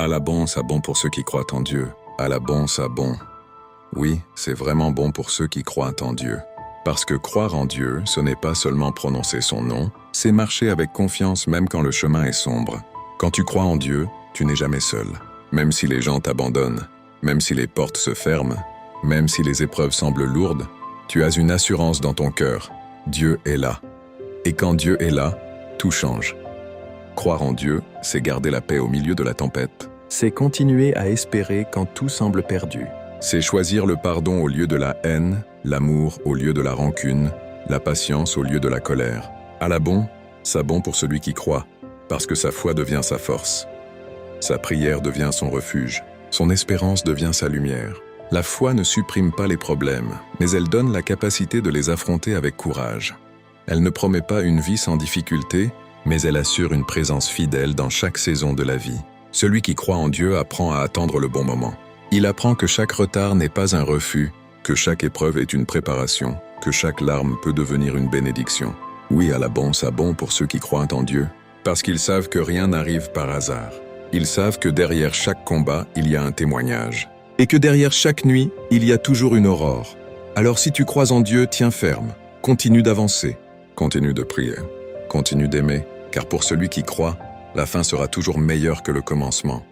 À la bon, ça bon pour ceux qui croient en Dieu. À la bon, ça bon. Oui, c'est vraiment bon pour ceux qui croient en Dieu. Parce que croire en Dieu, ce n'est pas seulement prononcer son nom, c'est marcher avec confiance même quand le chemin est sombre. Quand tu crois en Dieu, tu n'es jamais seul. Même si les gens t'abandonnent, même si les portes se ferment, même si les épreuves semblent lourdes, tu as une assurance dans ton cœur. Dieu est là. Et quand Dieu est là, tout change. Croire en Dieu, c'est garder la paix au milieu de la tempête. C'est continuer à espérer quand tout semble perdu. C'est choisir le pardon au lieu de la haine, l'amour au lieu de la rancune, la patience au lieu de la colère. À la bon, ça bon pour celui qui croit, parce que sa foi devient sa force. Sa prière devient son refuge, son espérance devient sa lumière. La foi ne supprime pas les problèmes, mais elle donne la capacité de les affronter avec courage. Elle ne promet pas une vie sans difficulté, mais elle assure une présence fidèle dans chaque saison de la vie. Celui qui croit en Dieu apprend à attendre le bon moment. Il apprend que chaque retard n'est pas un refus, que chaque épreuve est une préparation, que chaque larme peut devenir une bénédiction. Oui, à la bon, ça bon pour ceux qui croient en Dieu, parce qu'ils savent que rien n'arrive par hasard. Ils savent que derrière chaque combat, il y a un témoignage. Et que derrière chaque nuit, il y a toujours une aurore. Alors si tu crois en Dieu, tiens ferme. Continue d'avancer. Continue de prier. Continue d'aimer, car pour celui qui croit, la fin sera toujours meilleure que le commencement.